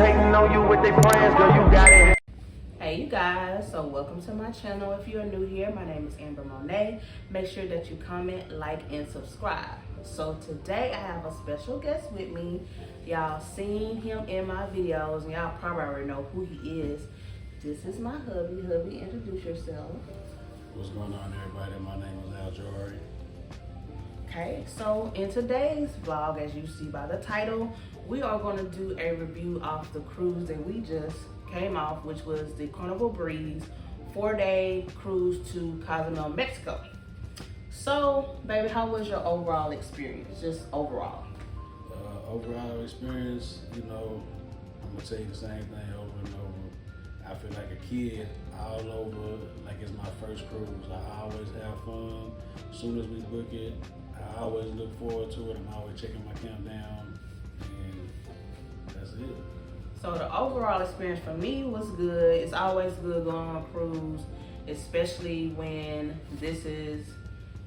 hating on you with their friends, girl, you got it. Hey you guys, so welcome to my channel. If you are new here, my name is Mon'e. Make sure that you comment, like, and subscribe. So today I have a special guest with me. Y'all seen him in my videos and y'all probably already know who he is. This is my hubby. Hubby, introduce yourself. What's going on, everybody? My name is Al. Okay, so in today's vlog, as you see by the title, we are going to do a review of the cruise that we just came off, which was the Carnival Breeze 4-day cruise to Cozumel, Mexico. So, baby, how was your overall experience? Just overall. Overall experience, you know, I'm gonna tell you the same thing over and over. I feel like a kid all over, like it's my first cruise. I always have fun. As soon as we book it, I always look forward to it. I'm always checking my countdown, and that's it. So the overall experience for me was good. It's always good going on a cruise, especially when this is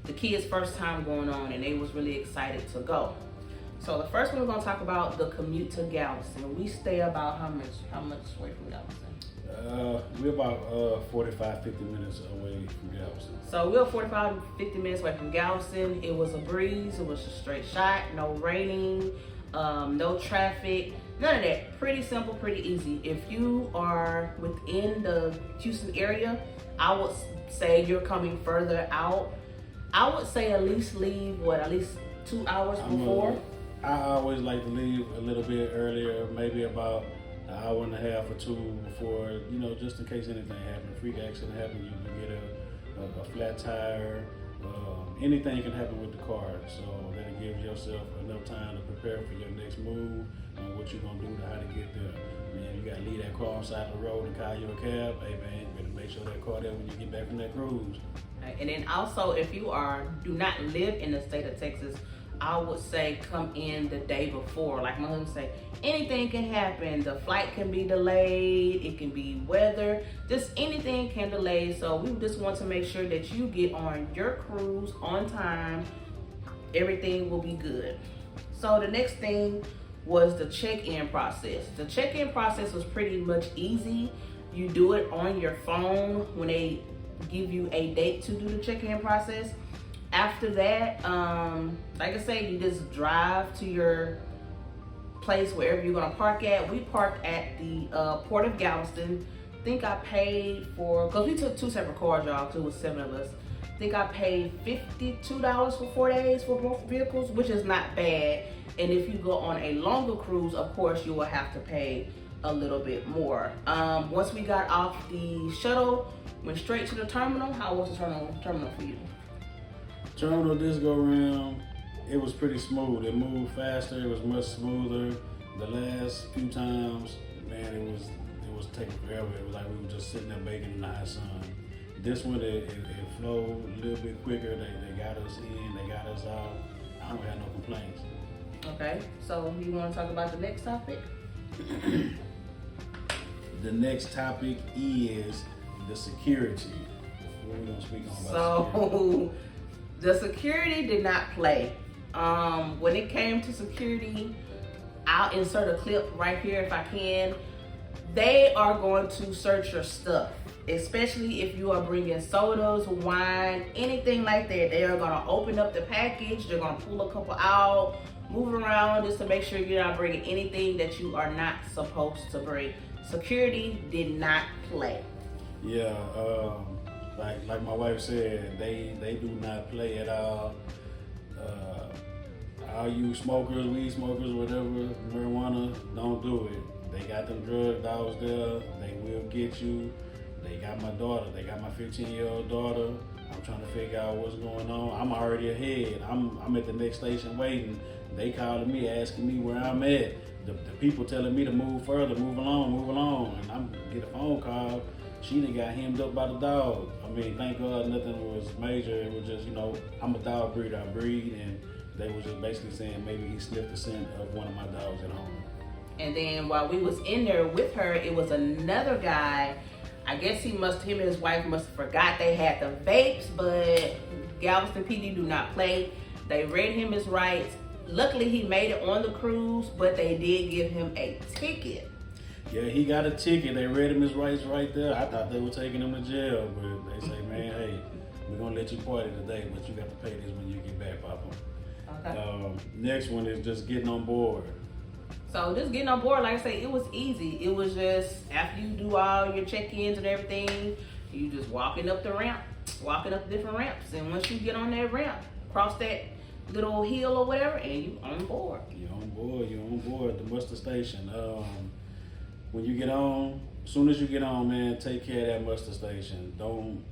the kids' first time going on and they was really excited to go. So the first one we're gonna talk about the commute to Galveston. We stay about how much away from Galveston? We're about 45, 50 minutes away from Galveston. So we're 45, 50 minutes away from Galveston. It was a breeze, it was a straight shot, no raining, no traffic, none of that. Pretty simple, pretty easy. If you are within the Houston area, I would say you're coming further out. I would say at least leave, at least 2 hours before? I always like to leave a little bit earlier, maybe about an hour and a half or two before, you know, just in case anything happens. A freak accident happens, you can get a flat tire. Anything can happen with the car, so that gives yourself enough time to prepare for your next move and what you're gonna do to how to get there. Man, you gotta leave that car on the side of the road and call you a cab. Hey man, you better make sure that car there when you get back from that cruise. And then also, if you do not live in the state of Texas, I would say come in the day before. Like my husband say, anything can happen. The flight can be delayed. It can be weather. Just anything can delay. So we just want to make sure that you get on your cruise on time. Everything will be good. So the next thing was the check-in process. The check-in process was pretty much easy. You do it on your phone when they give you a date to do the check-in process. After that, like I say, you just drive to your place wherever you're gonna park at. We parked at the Port of Galveston. I think I paid for, cause we took 2 separate cars, y'all, cause it was 7 of us. I think I paid $52 for 4 days for both vehicles, which is not bad. And if you go on a longer cruise, of course, you will have to pay a little bit more. Once we got off the shuttle, went straight to the terminal. How was the terminal for you? Terminal this go around, it was pretty smooth. It moved faster, it was much smoother. The last few times, man, it was taking forever. It was like we were just sitting there baking in the hot sun. This one, it flowed a little bit quicker. They got us in, they got us out. I don't have no complaints. Okay, so you want to talk about the next topic? The next topic is the security. What are we gonna speak on about security? The security did not play. When it came to security, I'll insert a clip right here if I can. They are going to search your stuff, especially if you are bringing sodas, wine, anything like that. They are gonna open up the package. They're gonna pull a couple out, move around just to make sure you're not bringing anything that you are not supposed to bring. Security did not play. Yeah, like my wife said, they do not play at all. All you smokers, weed smokers, whatever, marijuana, don't do it. They got them drug dogs there. They will get you. They got my daughter. They got my 15-year-old daughter. I'm trying to figure out what's going on. I'm already ahead. I'm at the next station waiting. They calling me, asking me where I'm at. The people telling me to move further, move along. And I'm get a phone call. She done got hemmed up by the dog. I mean, thank God nothing was major. It was just, you know, I'm a dog breeder. I breed, and they was just basically saying maybe he sniffed the scent of one of my dogs at home. And then while we was in there with her, it was another guy. I guess him and his wife must have forgot they had the vapes, but Galveston PD do not play. They read him his rights. Luckily, he made it on the cruise, but they did give him a ticket. Yeah, he got a ticket. They read him his rights right there. I thought they were taking him to jail, but they say, man, hey, we're gonna let you party today, but you got to pay this when you get back, Papa. Okay. Next one is just getting on board. So just getting on board, like I say, it was easy. It was just after you do all your check-ins and everything, you just walking up the ramp, walking up different ramps, and once you get on that ramp, cross that little hill or whatever, and you on board. You're on board. You're on board. The muster station. When you get on, as soon as you get on, man, take care of that muster station. Don't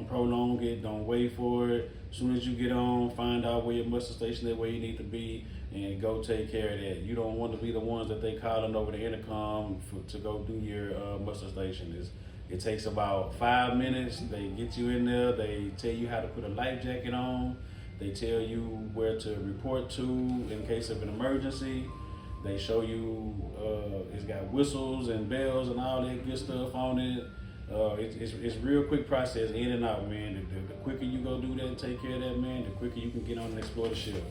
prolong it. Don't wait for it. As soon as you get on, find out where your muster station is, where you need to be, and go take care of that. You don't want to be the ones that they calling over the intercom to go do your muster station. It takes about 5 minutes. They get you in there. They tell you how to put a life jacket on. They tell you where to report to in case of an emergency. They show you it's got whistles and bells and all that good stuff on it. It's real quick process in and out, man. The quicker you go do that and take care of that, man, the quicker you can get on and explore the ship.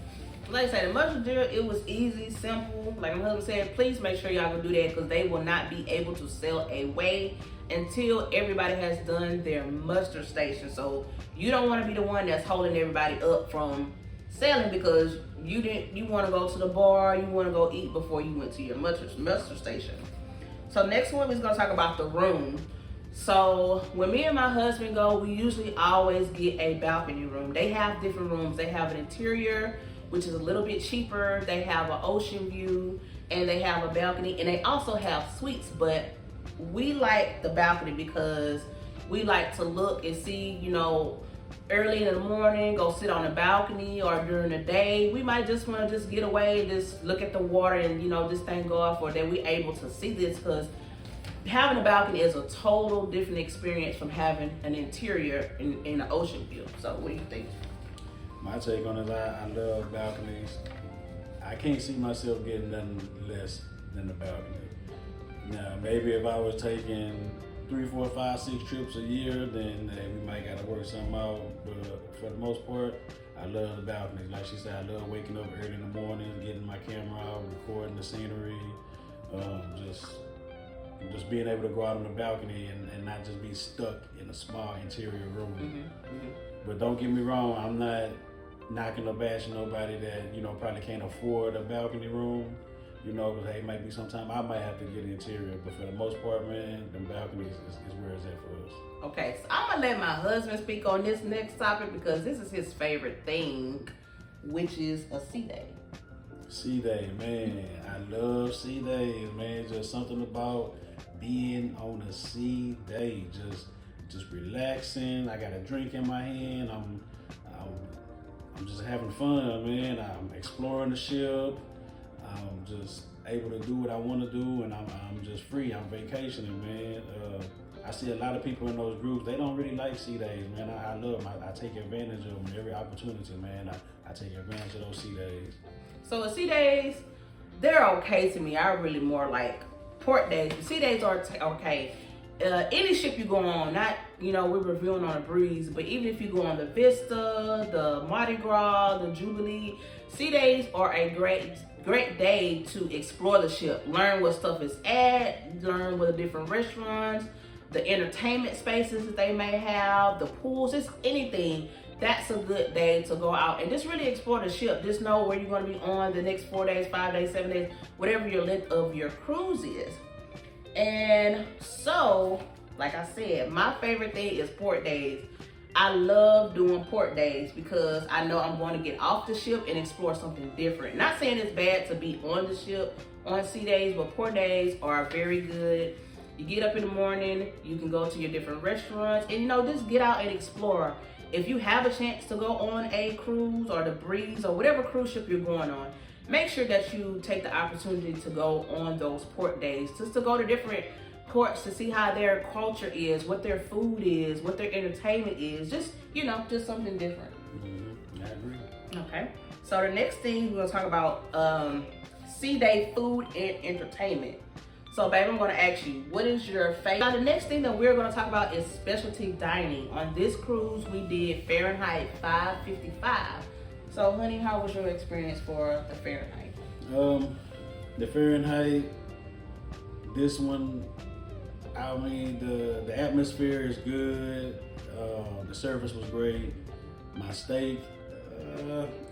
Like I said, the muster drill, it was easy, simple. Like my husband said, please make sure y'all go do that because they will not be able to sail away until everybody has done their muster station. So you don't want to be the one that's holding everybody up from sailing because you want to go to the bar, you want to go eat before you went to your muster station. So next one is going to talk about the room. So when me and my husband go, we usually always get a balcony room. They have different rooms. They have an interior, which is a little bit cheaper. They have an ocean view and they have a balcony, and they also have suites, but we like the balcony because we like to look and see, early in the morning, go sit on the balcony, or during the day, we might just want to just get away and just look at the water and, this thing go off, or that we able to see this, because having a balcony is a total different experience from having an interior in an ocean view. So what do you think? My take on it, I love balconies. I can't see myself getting nothing less than the balcony. Now, maybe if I was taking 3, 4, 5, 6 trips a year, then we might gotta work something out. But for the most part, I love the balconies. Like she said, I love waking up early in the morning, getting my camera out, recording the scenery, just being able to go out on the balcony and not just be stuck in a small interior room. Mm-hmm. But don't get me wrong, I'm not knocking or bashing nobody that, probably can't afford a balcony room. Because hey, it might be sometime I might have to get an interior, but for the most part, man, the balcony is where it's at for us. Okay, so I'm gonna let my husband speak on this next topic because this is his favorite thing, which is a sea day. Sea day, man. I love sea days, man. Just something about being on a sea day, just relaxing. I got a drink in my hand. I'm just having fun, man. I'm exploring the ship. I'm just able to do what I want to do, and I'm just free. I'm vacationing, man. I see a lot of people in those groups. They don't really like sea days, man. I love them. I take advantage of them every opportunity, man. I take advantage of those sea days. So the sea days, they're okay to me. I really more like port days. The sea days are okay. Any ship you go on, not we're reviewing on a breeze, but even if you go on the Vista, the Mardi Gras, the Jubilee, sea days are a great day to explore the ship, learn what stuff is at, learn what the different restaurants, the entertainment spaces that they may have, the pools, just anything. That's a good day to go out and just really explore the ship. Just know where you're going to be on the next 4 days, 5 days, 7 days, whatever your length of your cruise is. And so, like I said, my favorite thing is port days. I love doing port days because I know I'm going to get off the ship and explore something different. Not saying it's bad to be on the ship on sea days, but port days are very good. You get up in the morning, you can go to your different restaurants and just get out and explore. If you have a chance to go on a cruise or the breeze or whatever cruise ship you're going on, make sure that you take the opportunity to go on those port days, just to go to different ports to see how their culture is, what their food is, what their entertainment is, just something different. Mm-hmm. I agree. Okay, so the next thing we're gonna talk about sea day food and entertainment. So baby, I'm gonna ask you, what is your favorite? Now the next thing that we're gonna talk about is specialty dining. On this cruise, we did Fahrenheit 555. So honey, how was your experience for the Fahrenheit? The Fahrenheit, this one, I mean, the atmosphere is good. The service was great. My steak.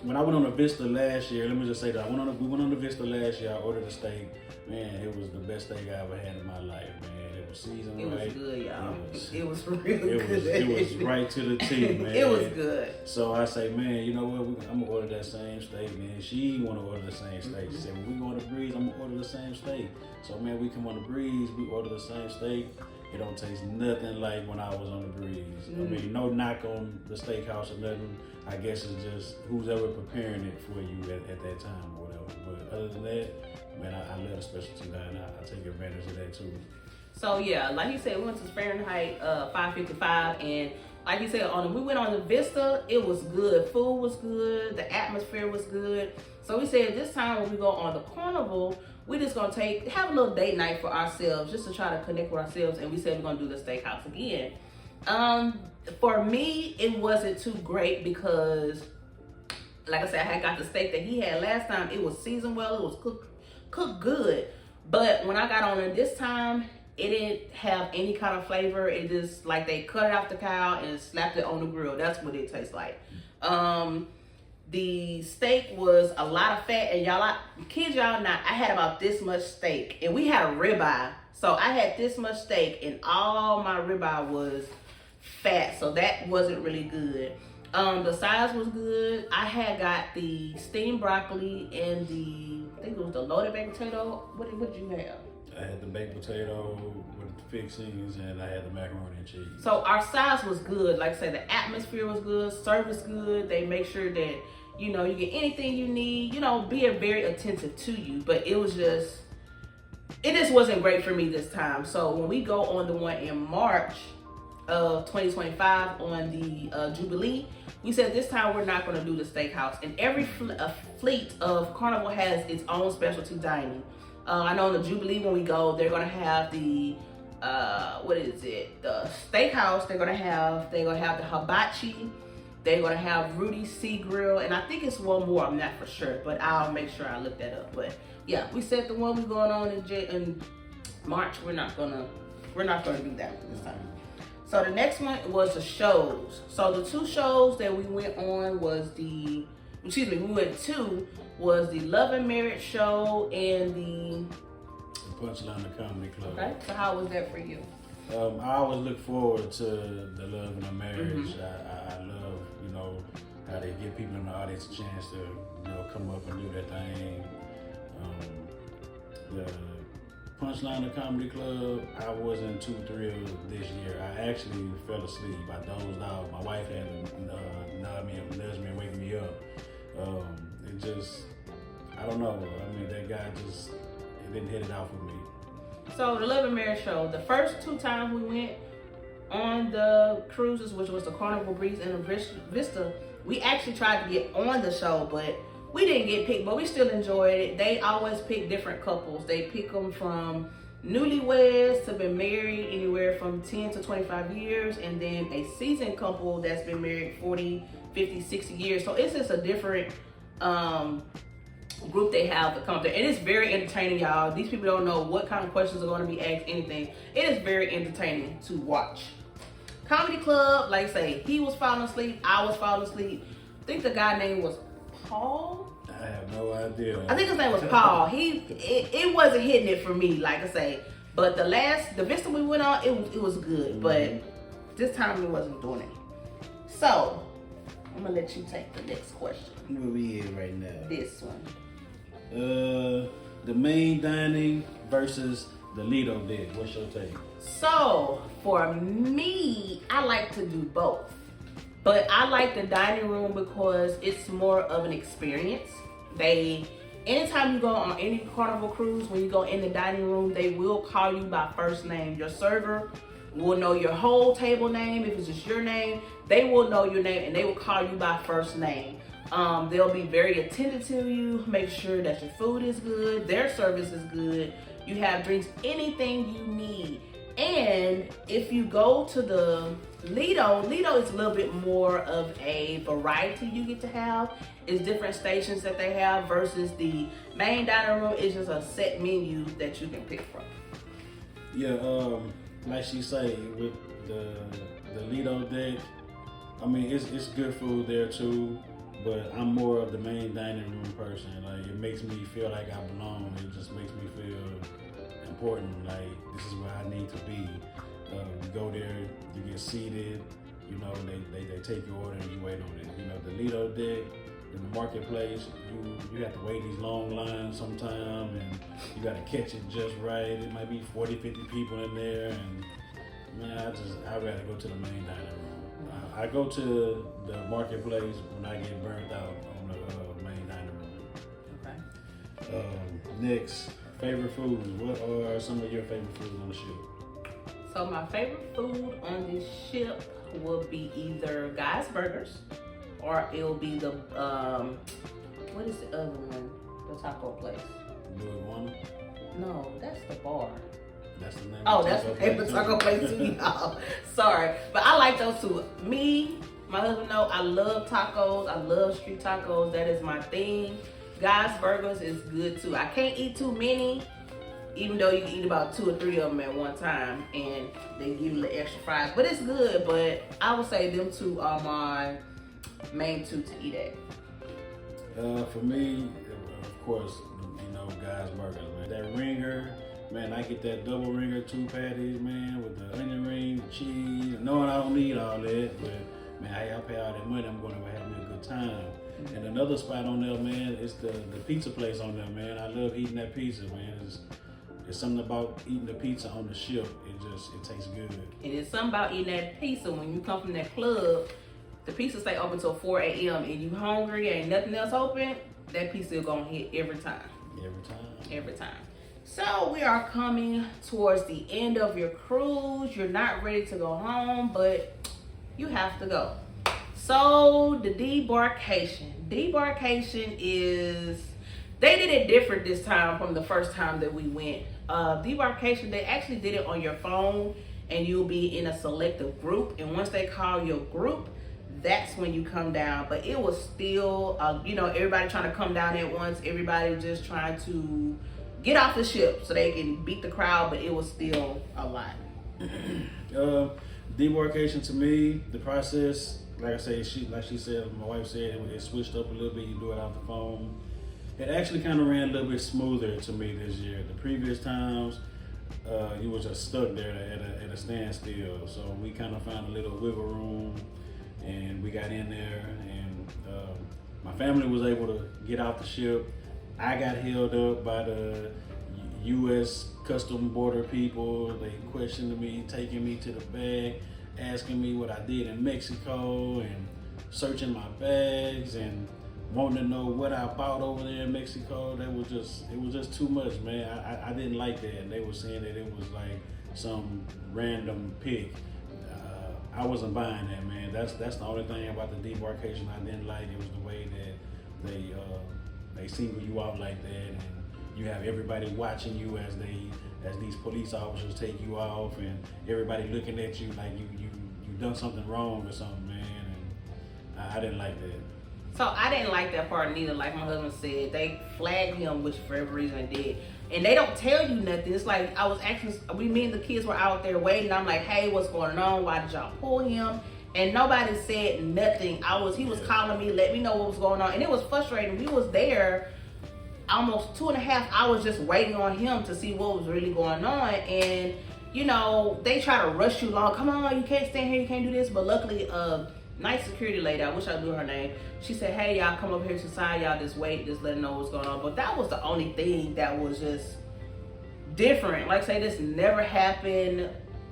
When I went on the Vista last year, let me just say that we went on the Vista last year. I ordered a steak. Man, it was the best steak I ever had in my life. Man, it was seasoned right. It was good, y'all. It was really good. It was right to the T, man. It was good. So I say, man, you know what? I'm gonna order that same steak, man. She want to order the same steak. She said, when we go on the Breeze, I'm gonna order the same steak. So man, we come on the Breeze, we order the same steak. It don't taste nothing like when I was on the Breeze. I mean, no knock on the steakhouse or nothing. I guess it's just who's ever preparing it for you at that time or whatever. But other than that, man, I love the specialty line. I take advantage of that too. So yeah, like you said, we went to Fahrenheit 555, and like you said, we went on the Vista. It was good. Food was good. The atmosphere was good. So we said this time when we go on the Carnival, we just gonna have a little date night for ourselves, just to try to connect with ourselves. And we said we're gonna do the steakhouse again. For me, it wasn't too great because, like I said, I had got the steak that he had last time. It was seasoned well. It was cooked good. But when I got on it this time, it didn't have any kind of flavor. It just like they cut it off the cow and slapped it on the grill. That's what it tastes like. The steak was a lot of fat, and y'all, I kid y'all not, I had about this much steak, and we had a ribeye. So I had this much steak, and all my ribeye was fat, so that wasn't really good. The size was good. I had got the steamed broccoli and I think it was the loaded baked potato. What did you have? I had the baked potato with the fixings, and I had the macaroni and cheese. So our size was good. Like I said, the atmosphere was good, service good. They make sure that, you know, you get anything you need, you know, being very attentive to you. But it just wasn't great for me this time. So when we go on the one in March of 2025 on the Jubilee, we said this time we're not going to do the steakhouse. And every fleet of Carnival has its own specialty dining. I know on the Jubilee when we go, they're going to have the the steakhouse. They're gonna have the hibachi. They're gonna have Rudy's Sea Grill, and I think it's one more. I'm not for sure, but I'll make sure I look that up. But yeah, we said the one we're going on in March. We're not gonna do that one this time. So the next one was the shows. So the two shows that we went on was the Love and Marriage show and the Punchline the Comedy Club. Okay, so how was that for you? I always look forward to the Love and the Marriage. I love, you know, how they give people in the audience a chance to, you know, come up and do their thing. The Punchline the Comedy Club, I wasn't too thrilled this year. I actually fell asleep. I dozed out. My wife had to nudge me and wake me up. It just, I don't know. I mean, that guy just, it didn't hit it out for me. So the Love and Marriage show, the first two times we went on the cruises, which was the Carnival, Breeze, and the Vista, we actually tried to get on the show, but we didn't get picked, but we still enjoyed it. They always pick different couples. They pick them from newlyweds to been married anywhere from 10 to 25 years, and then a seasoned couple that's been married 40, 50, 60 years. So it's just a different group they have to come there, and it's very entertaining, y'all. These people don't know what kind of questions are going to be asked, anything. It is very entertaining to watch. Comedy Club, like I say, he was falling asleep, I was falling asleep. I think the guy name was Paul. I have no idea. I think his name was Paul. It wasn't hitting it for me, like I say. But the Vista we went on, it was good, but this time it wasn't doing it. So I'm gonna let you take the next question. Where we at right now? This one. The main dining versus the Lido deck. What's your take? So for me, I like to do both, but I like the dining room because it's more of an experience. Anytime you go on any Carnival cruise, when you go in the dining room, they will call you by first name. Your server will know your whole table name. If it's just your name, they will know your name and they will call you by first name. They'll be very attentive to you, make sure that your food is good, their service is good, you have drinks, anything you need. And if you go to the Lido is a little bit more of a variety you get to have. It's different stations that they have versus the main dining room is just a set menu that you can pick from. Yeah, like she say, with the Lido deck, I mean, it's good food there too, but I'm more of the main dining room person. Like, it makes me feel like I belong. It just makes me feel important. Like, this is where I need to be. You go there, you get seated. You know, they take your order and you wait on it. You know, the Lido deck in the marketplace, you have to wait these long lines sometime, and you got to catch it just right. It might be 40, 50 people in there, and man, I'd rather go to the main dining room. I go to the marketplace when I get burnt out on the main dining room. Okay. Next, favorite foods. What are some of your favorite foods on the ship? So my favorite food on this ship will be either Guy's Burgers, or it'll be the what is the other one? The taco place. One? No, that's the bar. That's the name. Oh, that's the name of the taco place too, y'all. Sorry, but I like those two. Me, my husband know I love tacos. I love street tacos. That is my thing. Guy's Burgers is good too. I can't eat too many, even though you can eat about 2 or 3 of them at one time, and they give you the extra fries. But it's good. But I would say them two are my main two to eat at. For me, of course, you know, Guy's Burgers, man. That ringer, man, I get that double ringer, 2 patties, man, with the onion ring, the cheese. Knowing I don't need all that, but man, I pay all that money, I'm going to have me a good time. Mm-hmm. And another spot on there, man, is the pizza place on there, man. I love eating that pizza, man. It's something about eating the pizza on the ship. It tastes good. And it's something about eating that pizza when you come from that club. The pizza stay open till 4 a.m. and you hungry, ain't nothing else open, that pizza is gonna hit every time. Every time. So we are coming towards the end of your cruise. You're not ready to go home, but you have to go. So the debarkation. Debarkation is, they did it different this time from the first time that we went. Debarkation, they actually did it on your phone, and you'll be in a selective group. And once they call your group, that's when you come down. But it was still, you know, everybody trying to come down at once. Everybody just trying to get off the ship so they can beat the crowd, but it was still a lot. Debarkation, to me, the process, like I say, like she said, my wife said, it switched up a little bit. You do it off the phone. It actually kind of ran a little bit smoother to me this year. The previous times, you was just stuck there at a standstill. So we kind of found a little wiggle room, and we got in there, and my family was able to get off the ship. I got held up by the U.S. Custom Border people. They questioned me, taking me to the bag, asking me what I did in Mexico, and searching my bags, and wanting to know what I bought over there in Mexico. It was just too much, man. I didn't like that. And they were saying that it was like some random pick. I wasn't buying that, man. That's the only thing about the debarkation I didn't like. It was the way that they single you out like that, and you have everybody watching you as these police officers take you off, and everybody looking at you like you done something wrong or something, man. And I didn't like that. So I didn't like that part neither. Like my husband said, they flagged him, which for every reason they did. And they don't tell you nothing. It's like I was actually, me and the kids were out there waiting. I'm like, hey, what's going on? Why did y'all pull him? And nobody said nothing. He was calling me, let me know what was going on. And it was frustrating. We was there almost 2.5 hours just waiting on him to see what was really going on. And, you know, they try to rush you along. Come on, you can't stand here, you can't do this. But luckily, nice security lady, I wish I knew her name. She said, hey, y'all come over here to the side, y'all just wait, just let them know what's going on. But that was the only thing that was just different. Like I say, this never happened.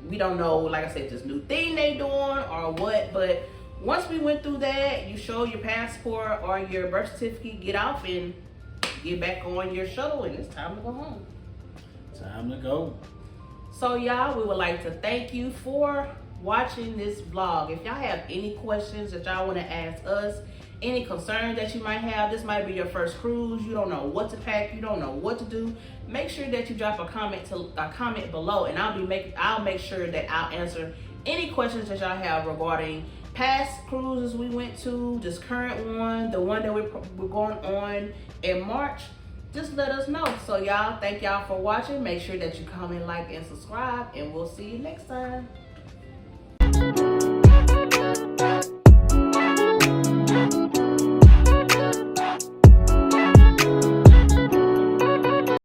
We don't know, like I said, this new thing they doing or what. But once we went through that, you show your passport or your birth certificate, get off and get back on your shuttle, and it's time to go home. Time to go. So y'all, we would like to thank you for watching this vlog. If y'all have any questions that y'all want to ask us, any concerns that you might have, this might be your first cruise, you don't know what to pack, you don't know what to do, make sure that you drop a comment below, and I'll make sure that I'll answer any questions that y'all have regarding past cruises we went to, this current one, the one that we're going on in March. just let us know. So y'all, thank y'all for watching. Make sure that you comment, like, and subscribe, and we'll see you next time.